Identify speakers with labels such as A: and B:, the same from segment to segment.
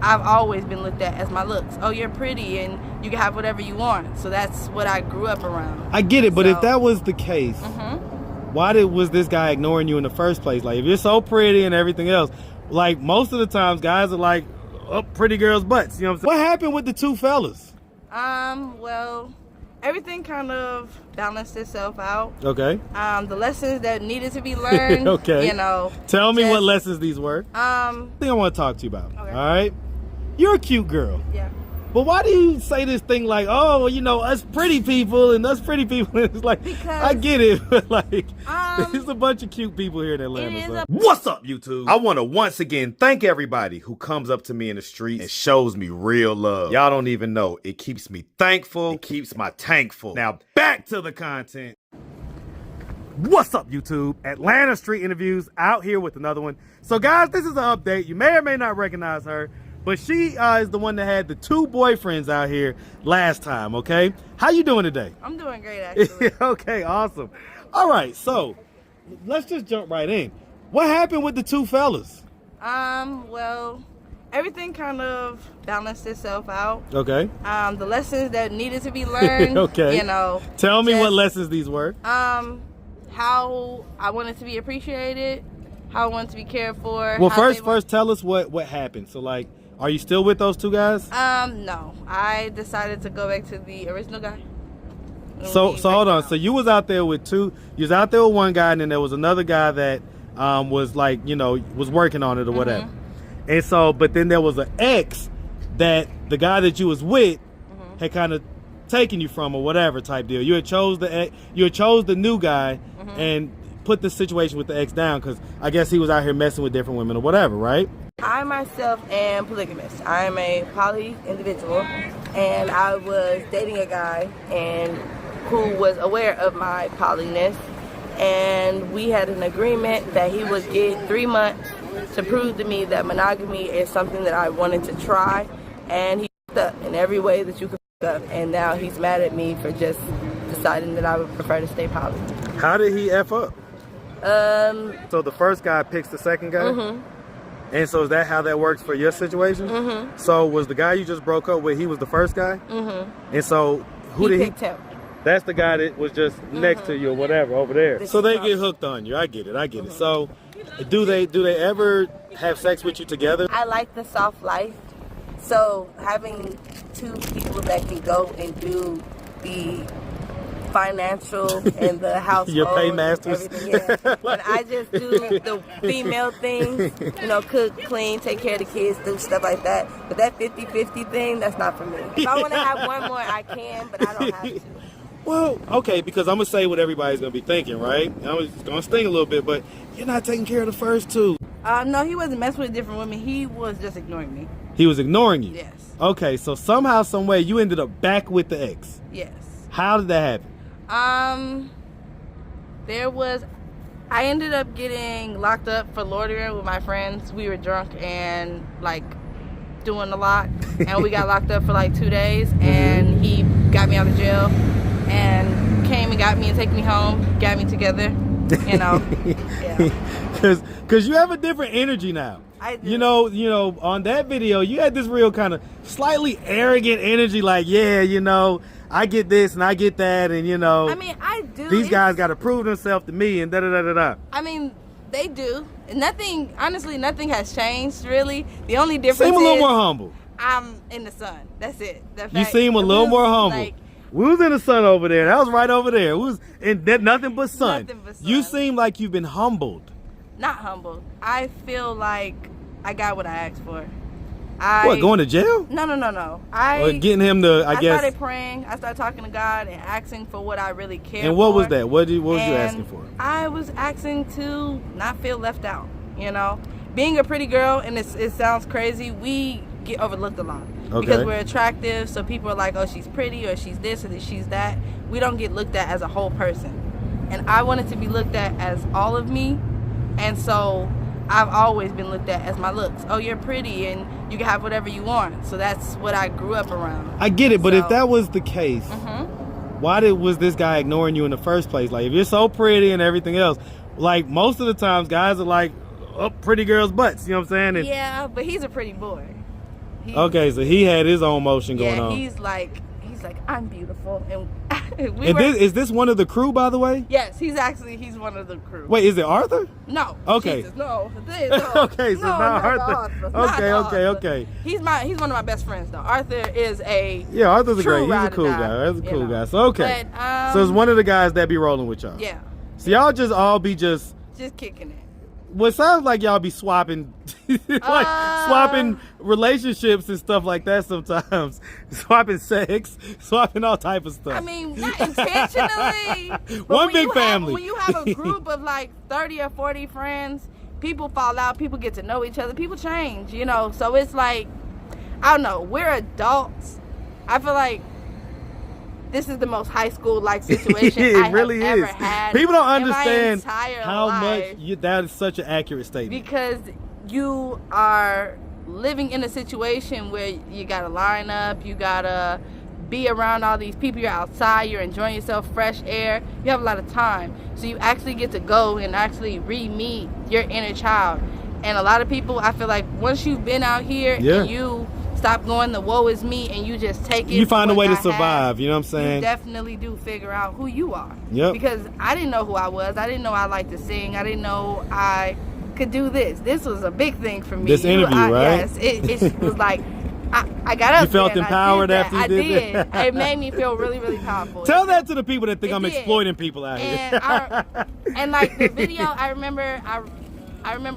A: I've always been looked at as my looks. Oh, you're pretty and you can have whatever you want. So that's what I grew up around.
B: I get it, but if that was the case,
A: Mm-hmm.
B: why was this guy ignoring you in the first place? Like, if you're so pretty and everything else, like most of the times guys are like, up pretty girls' butts. You know what I'm saying? What happened with the two fellas?
A: Well, everything kind of balanced itself out.
B: Okay.
A: The lessons that needed to be learned.
B: Okay.
A: You know.
B: Tell me what lessons these were.
A: Thing
B: I want to talk to you about.
A: Okay.
B: All right. You're a cute girl.
A: Yeah.
B: But why do you say this thing like, oh, you know, us pretty people and us pretty people? It's like,
A: because,
B: I get it, but like, there's a bunch of cute people here in Atlanta. What's up, YouTube? I want to once again thank everybody who comes up to me in the street and shows me real love. Y'all don't even know. It keeps me thankful. It keeps my tank full. Now, back to the content. What's up, YouTube? Atlanta Street Interviews out here with another one. So, guys, this is an update. You may or may not recognize her. But she is the one that had the two boyfriends out here last time, okay? How you doing today?
A: I'm doing great, actually.
B: Okay, awesome. All right, so let's just jump right in. What happened with the two fellas?
A: Well, everything kind of balanced itself out.
B: Okay.
A: The lessons that needed to be learned.
B: Okay.
A: You know.
B: Tell me what lessons these were.
A: How I wanted to be appreciated, how I wanted to be cared for.
B: Well, first tell us what happened. So, like, are you still with those two guys?
A: No. I decided to go back to the original guy.
B: So hold on. So you was out there with two. You was out there with one guy, and then there was another guy that was like, you know, was working on it or whatever. And so, but then there was an ex that the guy that you was with had kind of taken you from or whatever type deal. You had chose the new guy and put the situation with the ex down because I guess he was out here messing with different women or whatever, right?
A: I myself am polygamous. I am a poly individual, and I was dating a guy and who was aware of my polyness, and we had an agreement that he would get 3 months to prove to me that monogamy is something that I wanted to try, and he f***ed up in every way that you could f*** up, and now he's mad at me for just deciding that I would prefer to stay poly.
B: How did he F up? So the first guy picks the second guy? And so is that how that works for your situation? So was the guy you just broke up with, he was the first guy? And so who did he
A: picked him?
B: That's the guy that was just next to you or whatever over there. So they get hooked on you. I get it. So do they ever have sex with you together?
A: I like the soft life. So having two people that can go and do the financial and the household,
B: your paymasters.
A: And I just do the female things, you know, cook, clean, take care of the kids, do stuff like that. But that 50-50 thing, that's not for me. If I want to have one more, I can, but I don't have to.
B: Well, okay, because I'm going to say what everybody's going to be thinking, right? I'm going to sting a little bit, but you're not taking care of the first two.
A: No, he wasn't messing with different women. He was just ignoring me.
B: He was ignoring you?
A: Yes.
B: Okay, so somehow, some way, you ended up back with the ex.
A: Yes.
B: How did that happen?
A: I ended up getting locked up for loitering with my friends. We were drunk and like doing a lot, and we got locked up for like 2 days, and he got me out of jail and came and got me and took me home, got me together, you know. Yeah.
B: Cause you have a different energy now.
A: I do.
B: You know, on that video, you had this real kind of slightly arrogant energy, like, yeah, you know, I get this and I get that, and you know,
A: I mean, I do.
B: These guys got to prove themselves to me, and da da da da da.
A: I mean, they do. Honestly, nothing has changed really. The only difference
B: seem a little
A: is
B: more humble.
A: I'm in the sun. That's it.
B: You seem a little more humble.
A: Like,
B: we was in the sun over there. That was right over there. We was in nothing but sun.
A: Nothing but sun.
B: You seem like you've been humbled.
A: Not humbled. I feel like I got what I asked for.
B: What, going to jail?
A: No.
B: Getting him to, I guess.
A: I started praying. I started talking to God and asking for what I really cared for.
B: And what was that? What was you asking for?
A: I was asking to not feel left out, you know. Being a pretty girl, and it sounds crazy, we get overlooked a lot.
B: Okay.
A: Because we're attractive, so people are like, oh, she's pretty, or she's this, or she's that. We don't get looked at as a whole person. And I wanted to be looked at as all of me, and so I've always been looked at as my looks. Oh, you're pretty and you can have whatever you want. So that's what I grew up around.
B: I get it, but if that was the case, why was this guy ignoring you in the first place? Like, if you're so pretty and everything else, like most of the times guys are like, up pretty girls' butts, you know what I'm saying? And
A: yeah, but he's a pretty boy.
B: Okay, so he had his own motion going on.
A: Yeah, he's like, I'm beautiful. And
B: is this one of the crew, by the way?
A: Yes, he's one of the crew.
B: Wait, is it Arthur?
A: No.
B: Okay.
A: Jesus, no.
B: Okay, so not Arthur. Okay.
A: He's one of my best friends though. Arthur is
B: Arthur's he's a cool guy. Arthur's a cool guy. So okay. But, so it's one of the guys that be rolling with y'all.
A: Yeah.
B: So y'all just all be just
A: kicking it.
B: Well, it sounds like y'all be swapping, swapping relationships and stuff like that sometimes. Swapping sex, swapping all type of stuff.
A: I mean, not intentionally.
B: One big family.
A: When you have a group of like 30 or 40 friends, people fall out, people get to know each other, people change, you know. So it's like, I don't know, we're adults. I feel like this is the most high school like situation I really have ever had.
B: People don't understand
A: in my entire
B: how
A: life,
B: much that is such an accurate statement.
A: Because you are living in a situation where you gotta line up, you gotta be around all these people, you're outside, you're enjoying yourself, fresh air, you have a lot of time. So you actually get to go and actually re-meet your inner child. And a lot of people, I feel like once you've been out here and you stop going the woe is me and you just take it.
B: You find a way to survive, you know what I'm saying?
A: You definitely do figure out who you are.
B: Yep.
A: Because I didn't know who I was. I didn't know I liked to sing. I didn't know I could do this. This was a big thing for me.
B: This interview, right?
A: Yes. It was like, I got up.
B: You felt empowered after you did that?
A: It made me feel really, really powerful.
B: Tell that to the people that think I'm exploiting people out here.
A: And like the video, I remember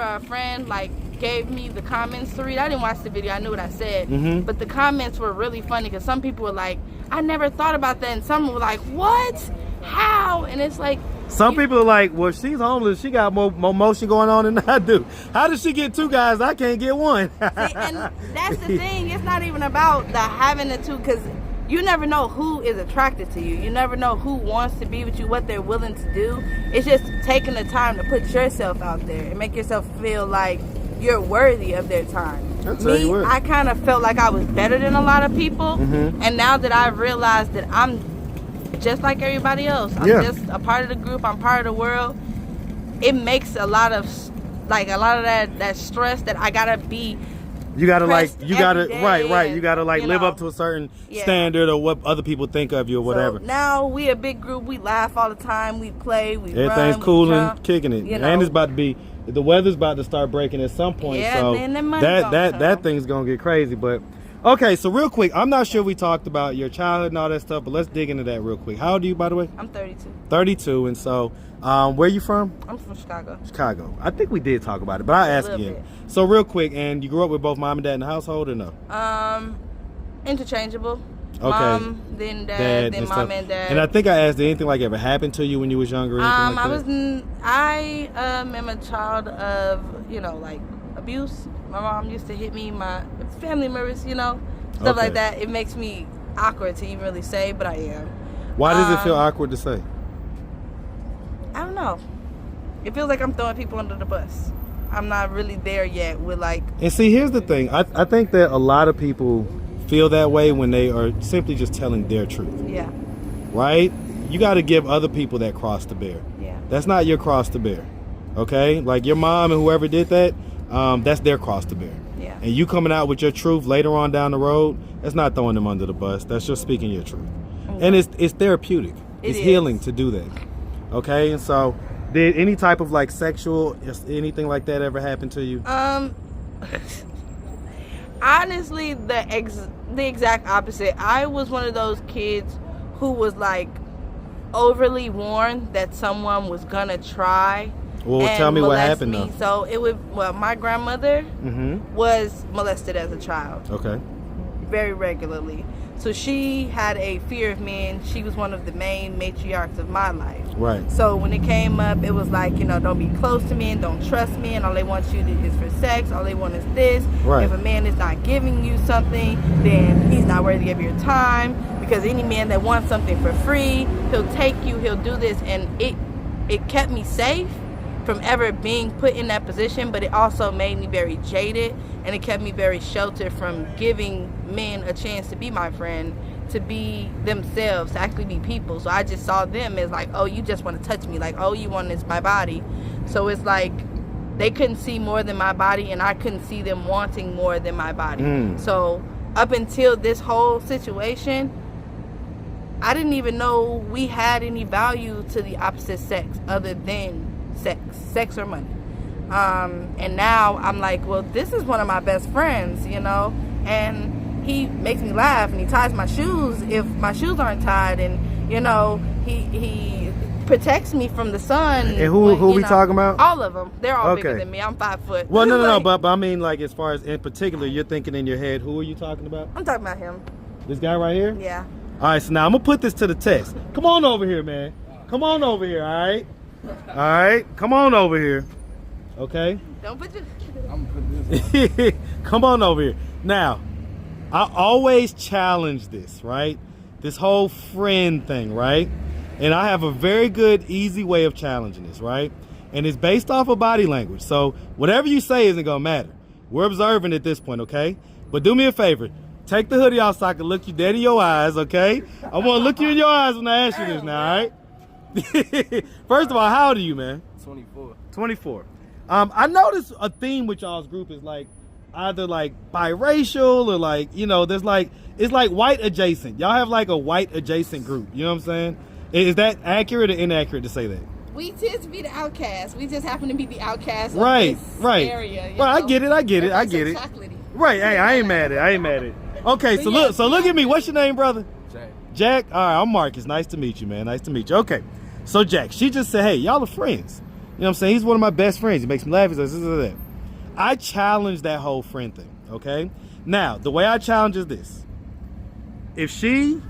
A: a friend like gave me the comments to read. I didn't watch the video. I knew what I said. But the comments were really funny because some people were like, I never thought about that. And some were like, what? How? And it's like...
B: Some people are like, well, she's homeless. She got more motion going on than I do. How does she get two guys? I can't get one.
A: See, and that's the thing. It's not even about the having the two, because you never know who is attracted to you. You never know who wants to be with you, what they're willing to do. It's just taking the time to put yourself out there and make yourself feel like you're worthy of their time. I kind of felt like I was better than a lot of people. And now that I've realized that I'm just like everybody else, I'm just a part of the group, I'm part of the world, it makes a lot of that stress that I gotta be.
B: You gotta you gotta live up to a certain standard or what other people think of you or whatever.
A: So now we a big group, we laugh all the time, we play, we
B: everything's
A: run,
B: cool
A: we jump,
B: and kicking it. And it's about to be, the weather's about to start breaking at some point, so that thing's gonna get crazy. But okay, so real quick, I'm not sure we talked about your childhood and all that stuff, but let's dig into that real quick. How old are you, by the way?
A: I'm 32.
B: 32, and so where are you from?
A: I'm from Chicago.
B: Chicago. I think we did talk about it, but I'll ask again. So real quick, and you grew up with both mom and dad in the household or no?
A: Interchangeable.
B: Okay.
A: Mom, then dad, then mom and dad.
B: And I think I asked, did anything like ever happen to you when you was younger? Or anything like
A: I am a child of, like abuse. My mom used to hit me, my family members, stuff like that. It makes me awkward to even really say, but I am.
B: Why does it feel awkward to say?
A: I don't know. It feels like I'm throwing people under the bus. I'm not really there yet with And
B: see, here's the thing. I think that a lot of people feel that way when they are simply just telling their truth.
A: Yeah.
B: Right? You got to give other people that cross to bear.
A: Yeah.
B: That's not your cross to bear. Okay? Like your mom and whoever did that, that's their cross to bear.
A: Yeah.
B: And you coming out with your truth later on down the road, that's not throwing them under the bus. That's just speaking your truth. Mm-hmm. And it's therapeutic. It's healing to do that. Okay? And so, did any type of sexual, anything like that ever happen to you?
A: Honestly, the exact opposite. I was one of those kids who was overly warned that someone was gonna try.
B: Well, tell me what happened though.
A: So my grandmother was molested as a child.
B: Okay.
A: Very regularly. So she had a fear of men. She was one of the main matriarchs of my life.
B: Right.
A: So when it came up, it was don't be close to men, don't trust men. All they want you to is for sex. All they want is this.
B: Right.
A: If a man is not giving you something, then he's not worthy of your time. Because any man that wants something for free, he'll take you, he'll do this. And it kept me safe from ever being put in that position, but it also made me very jaded, and it kept me very sheltered from giving men a chance to be my friend, to be themselves, to actually be people. So I just saw them as oh, you just want to touch me, oh, you want this my body. So it's they couldn't see more than my body, and I couldn't see them wanting more than my body. So up until this whole situation, I didn't even know we had any value to the opposite sex other than sex or money. And now I'm like, well, this is one of my best friends, you know, and he makes me laugh, and he ties my shoes if my shoes aren't tied, and you know, he protects me from the sun.
B: And who we talking about?
A: All of them. They're all bigger than me. I'm 5 foot.
B: Well, no, but I mean, like, as far as in particular, you're thinking in your head, who are you talking about?
A: I'm talking about him.
B: This guy right here?
A: Yeah.
B: All right, so now I'm gonna put this to the test. Come on over here, man. Come on over here, all right? All right, come on over here. Okay?
A: Don't put your...
C: I'm putting this on.
B: Come on over here. Now, I always challenge this, right? This whole friend thing, right? And I have a very good, easy way of challenging this, right? And it's based off of body language. So whatever you say isn't gonna matter. We're observing at this point, okay? But do me a favor. Take the hoodie off so I can look you dead in your eyes, okay? I want to look you in your eyes when I ask you this now, all right? First of all, how old are you, man?
C: 24.
B: 24. I noticed a theme with y'all's group is like either like biracial or like, you know, there's like, it's like white adjacent. Y'all have like a white adjacent group. You know what I'm saying? Is that accurate or inaccurate to say that?
A: We tend to be the outcast. We just happen to be the outcast
B: right,
A: of this
B: right.
A: area.
B: Well, I get it. I get it.
A: Chocolatey.
B: Right. Hey, I ain't mad at it. Okay, so look at me. What's your name, brother?
C: Jack.
B: Jack. All right, I'm Marcus. Nice to meet you, man. Nice to meet you. Okay, so Jack, she just said, hey, y'all are friends. You know what I'm saying? He's one of my best friends. He makes me laugh. He says this. I challenge that whole friend thing. Okay. Now, the way I challenge is this: if she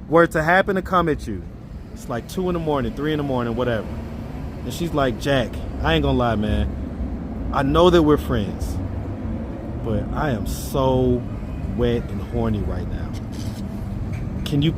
B: were to happen to come at you, it's like 2 in the morning, 3 in the morning, whatever, and she's like, Jack, I ain't gonna lie, man. I know that we're friends, but I am so wet and horny right now. Can you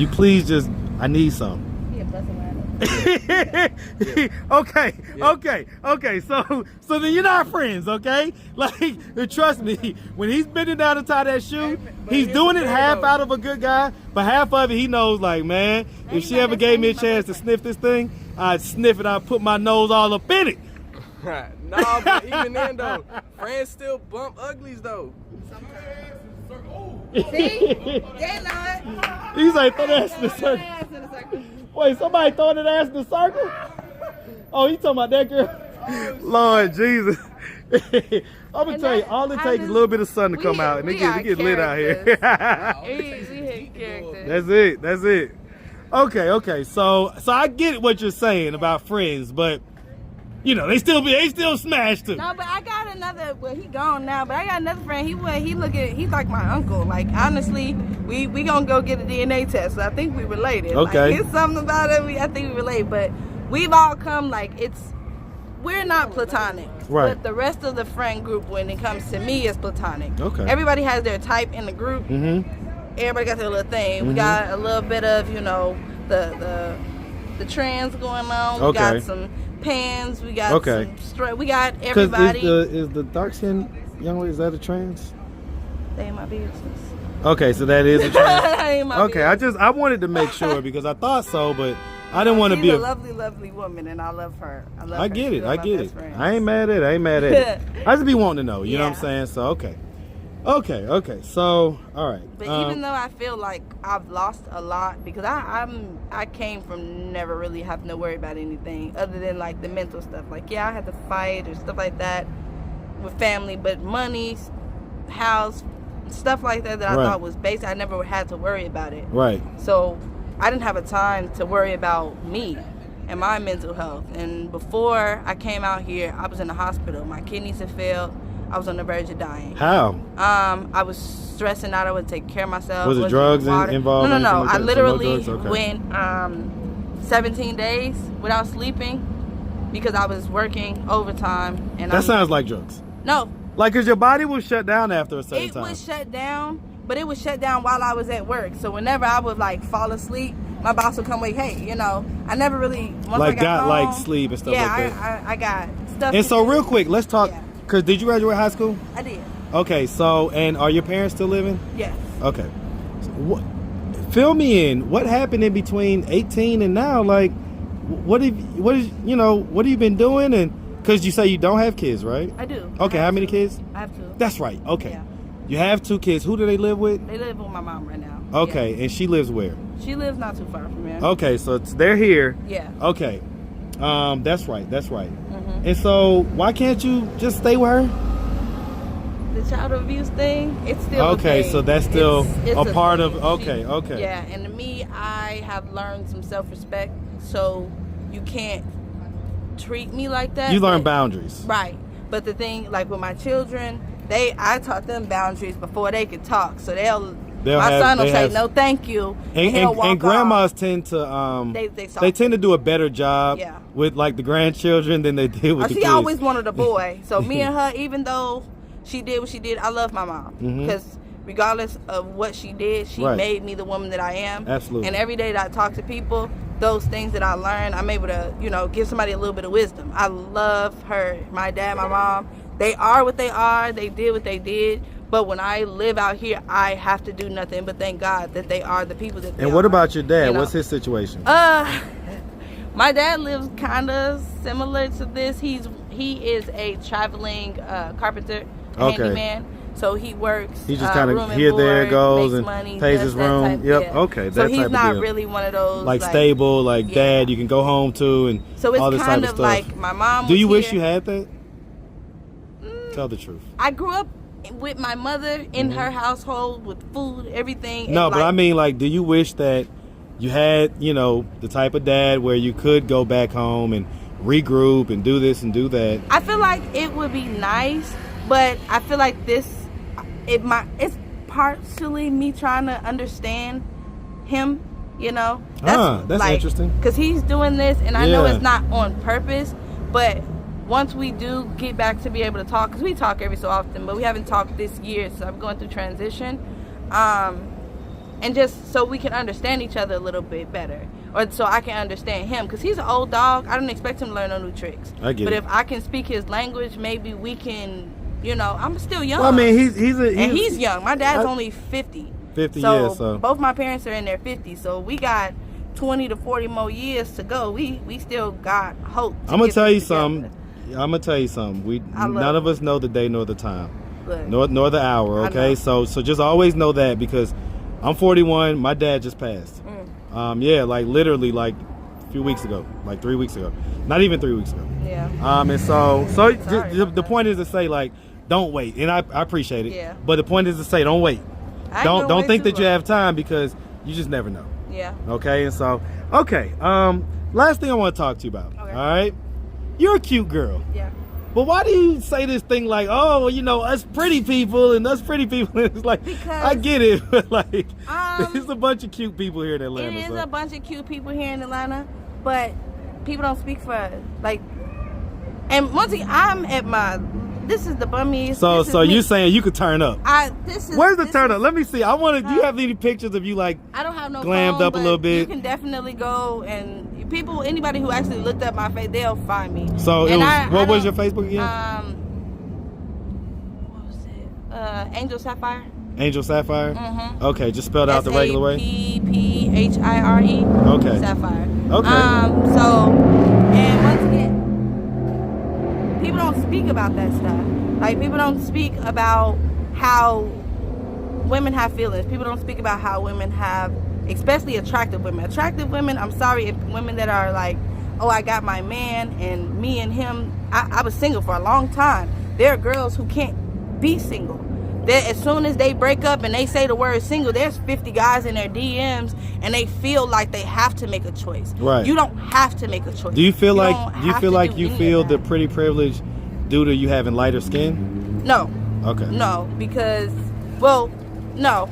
B: please just, I need some. Okay. So then you're not friends, okay? Like, trust me, when he's bending down to tie that shoe, he's doing it half out of a good guy, but half of it he knows, like, man, if she ever gave me a chance to sniff this thing, I'd sniff it, I'd put my nose all up in it.
C: Nah, but even then though, friends still bump uglies though.
A: See? They know it.
B: He's like, throw that ass in the circle. Wait, somebody throwing that ass in the circle? Oh, you talking about that girl? Lord Jesus. I'm gonna tell you, all it takes is a little bit of sun to come out, and it gets lit out here.
A: We hit characters.
B: That's it. Okay. So I get what you're saying about friends, but you know, they still smash too.
A: No, but I got another, well, he gone now, but I got another friend. He's like my uncle. Like, honestly, we gonna go get a DNA test. So I think we related.
B: Okay.
A: Like, it's something about it. I think we relate, but we've all come, like, we're not platonic.
B: Right.
A: But the rest of the friend group, when it comes to me, is platonic.
B: Okay.
A: Everybody has their type in the group.
B: Mm-hmm.
A: Everybody got their little thing.
B: Mm-hmm.
A: We got a little bit of, you know, the trans going on. We got some pans. We got some straight. We got everybody.
B: Is the dark skinned young lady, is that a trans?
A: They ain't my business.
B: Okay, so that is a trans.
A: That ain't my business.
B: I wanted to make sure because I thought so, but I didn't want to be
A: a lovely woman, and I love her.
B: I get it. I ain't mad at it. I just be wanting to know. You know what I'm saying? So okay. So all right.
A: But even though I feel like I've lost a lot because I came from never really having to worry about anything other than like the mental stuff. Like, yeah, I had to fight or stuff like that with family, but money, house, stuff like that I thought was basic, I never had to worry about it.
B: Right.
A: So I didn't have a time to worry about me and my mental health. And before I came out here, I was in the hospital. My kidneys had failed. I was on the verge of dying.
B: How?
A: I was stressing out. I would take care of myself.
B: Was it drugs involved?
A: No.
B: Like
A: I literally
B: okay.
A: went 17 days without sleeping because I was working overtime. And
B: that sounds like drugs.
A: No.
B: Like, cause your body will shut down after a certain time.
A: It was shut down, but it was shut down while I was at work. So whenever I would like fall asleep, my boss would come like, hey, you know, I never really
B: like
A: I got home,
B: like sleep and stuff like that.
A: Yeah, I got stuff.
B: And so real quick, let's talk. Yeah. Cause did you graduate high school?
A: I did.
B: Okay, so and are your parents still living?
A: Yes.
B: Okay. So fill me in. What happened in between 18 and now? Like, what have you been doing? And because you say you don't have kids, right?
A: I do.
B: Okay, how many kids?
A: I have 2.
B: That's right. Okay.
A: Yeah.
B: You have 2 kids. Who do they live with?
A: They live with my mom right now.
B: Okay,
A: Yeah.
B: and she lives where?
A: She lives not too far from here.
B: Okay, so they're here.
A: Yeah.
B: Okay. That's right.
A: Mm-hmm.
B: And so why can't you just stay with her?
A: The child abuse thing, it's still
B: okay.
A: a thing.
B: So that's still
A: it's
B: a part
A: thing.
B: of. Okay.
A: Yeah, and to me, I have learned some self-respect, so you can't treat me like that.
B: You learn boundaries,
A: right? But the thing, like with my children, I taught them boundaries before they could talk, so my son will say no, thank you,
B: and grandmas tend to they tend to do a better job with like the grandchildren than they did with the kids.
A: She always wanted a boy, so me and her, even though she did what she did, I love my mom because regardless of what she did, she made me the woman that I am.
B: Absolutely.
A: And every day that I talk to people, those things that I learned, I'm able to give somebody a little bit of wisdom. I love her, my dad, my mom. They are what they are. They did what they did. But when I live out here, I have to do nothing but thank God that they are the people that they are.
B: And what about your dad? What's his situation?
A: My dad lives kind of similar to this. He is a traveling carpenter, handyman. So he works.
B: He just kind of here, there, goes, and
A: money,
B: pays his room. Okay.
A: So he's not really one of those
B: like stable, like dad you can go home to, and
A: so it's
B: all this
A: kind
B: type
A: of
B: stuff.
A: like my mom.
B: Do you wish you had that? Tell the truth.
A: I grew up with my mother in her household with food, everything.
B: No, but I mean, like, do you wish that you had, the type of dad where you could go back home and regroup and do this and do that?
A: I feel like it would be nice, but I feel like it's partially me trying to understand him,
B: That's interesting.
A: Because he's doing this, and I know it's not on purpose, but once we do get back to be able to talk, because we talk every so often, but we haven't talked this year, so I'm going through transition, and just so we can understand each other a little bit better, or so I can understand him, because he's an old dog. I don't expect him to learn no new tricks. But if I can speak his language, maybe we can, I'm still young.
B: Well, I mean,
A: he's young. My dad's only 50.
B: 50
A: so
B: years, so
A: both my parents are in their 50s, so we got 20 to 40 more years to go. We still got hope.
B: I'm gonna tell you something. None of us know the day nor the time, nor the hour. Okay, so just always know that, because I'm 41. My dad just passed. Like literally like a few weeks ago, like 3 weeks ago, not even 3 weeks ago.
A: Yeah.
B: And so the point is to say, like, don't wait, and I appreciate it.
A: Yeah.
B: But the point is to say, don't wait. Don't think that you have time, because you just never know.
A: Yeah.
B: Okay, and so last thing I want to talk to you about.
A: Okay.
B: All right. You're a cute girl.
A: Yeah.
B: But why do you say this thing like, us pretty people, and us pretty people? It's like, because I get it, but like, there's a bunch of cute people here in Atlanta.
A: It is a bunch of cute people here in Atlanta, but people don't speak for us. Like, and once again, this is the bummiest.
B: So you saying you could turn up? Where's the turn up? Let me see. Do you have any pictures of you like?
A: I don't have no
B: glammed
A: phone,
B: up a little bit.
A: You can definitely go, and anybody who actually looked up my face, they'll find me.
B: So what was your Facebook again?
A: What was it? Angel Sapphire.
B: Angel Sapphire.
A: Mm-hmm.
B: Okay, just spelled out the regular way.
A: Sapphire.
B: Okay.
A: Sapphire.
B: Okay.
A: And once again, people don't speak about that stuff. Like, people don't speak about how women have feelings. People don't speak about how women have, especially attractive women. Attractive women, I'm sorry, if women that are like, oh, I got my man, and me and him, I was single for a long time. There are girls who can't be single. As soon as they break up and they say the word single, there's 50 guys in their DMs, and they feel like they have to make a choice.
B: Right.
A: You don't have to make a choice.
B: Do you feel you feel the pretty privilege due to you having lighter skin?
A: No.
B: Okay.
A: No, because, no.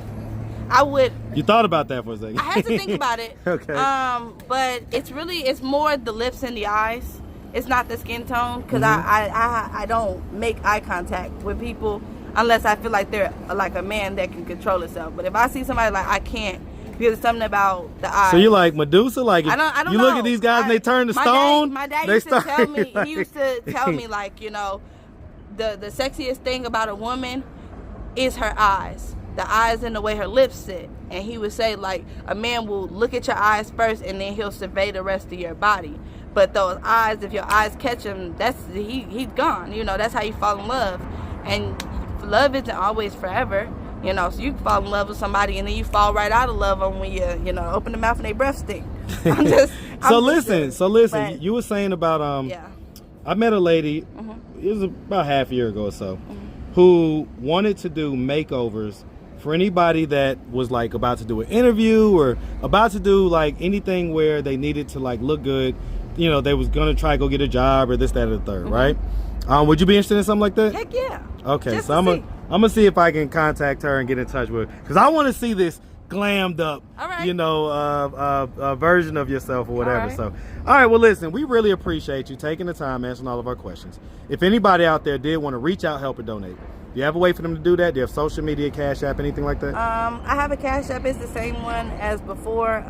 A: I would.
B: You thought about that for a second.
A: I had to think about it.
B: Okay.
A: But it's more the lips and the eyes. It's not the skin tone, because I don't make eye contact with people unless I feel like they're like a man that can control himself. But if I see somebody, like, I can't, because it's something about the eyes.
B: So you like Medusa? Like,
A: I don't
B: you
A: know.
B: Look at these guys and they turn to stone?
A: My dad used to tell me, he used to tell me, like, the sexiest thing about a woman is her eyes. the eyes and the way her lips sit. And he would say, like, a man will look at your eyes first and then he'll survey the rest of your body. But those eyes, if your eyes catch him, he's gone. You know, that's how you fall in love. And love isn't always forever. You know, so you can fall in love with somebody and then you fall right out of love when you know, open the mouth and they breath stink.
B: So listen, you were saying about I met a lady, it was about half a year ago or so, who wanted to do makeovers for anybody that was like about to do an interview or about to do like anything where they needed to like look good. You know, they was gonna try to go get a job or this, that, or the third, right? Would you be interested in something like that?
A: Heck yeah.
B: Okay, so I'm gonna see if I can contact her and get in touch with her, because I want to see this glammed up, you know, version of yourself or whatever. So, all right, well, listen, we really appreciate you taking the time answering all of our questions. If anybody out there did want to reach out, help, or donate, do you have a way for them to do that? Do you have social media, Cash App, anything like that?
A: I have a Cash App. It's the same one as before.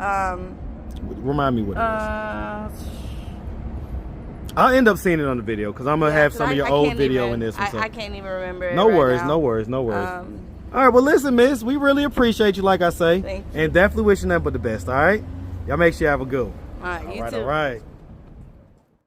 B: Remind me what it is. I'll end up seeing it on the video because I'm gonna have some of your old video in this one.
A: I can't even remember it.
B: No worries, no worries, no worries. All right, well, listen, miss, we really appreciate you, like I say.
A: Thank you.
B: And definitely wishing nothing but the best, all right? Y'all make sure you have a good one.
A: All right, you too.
B: All right.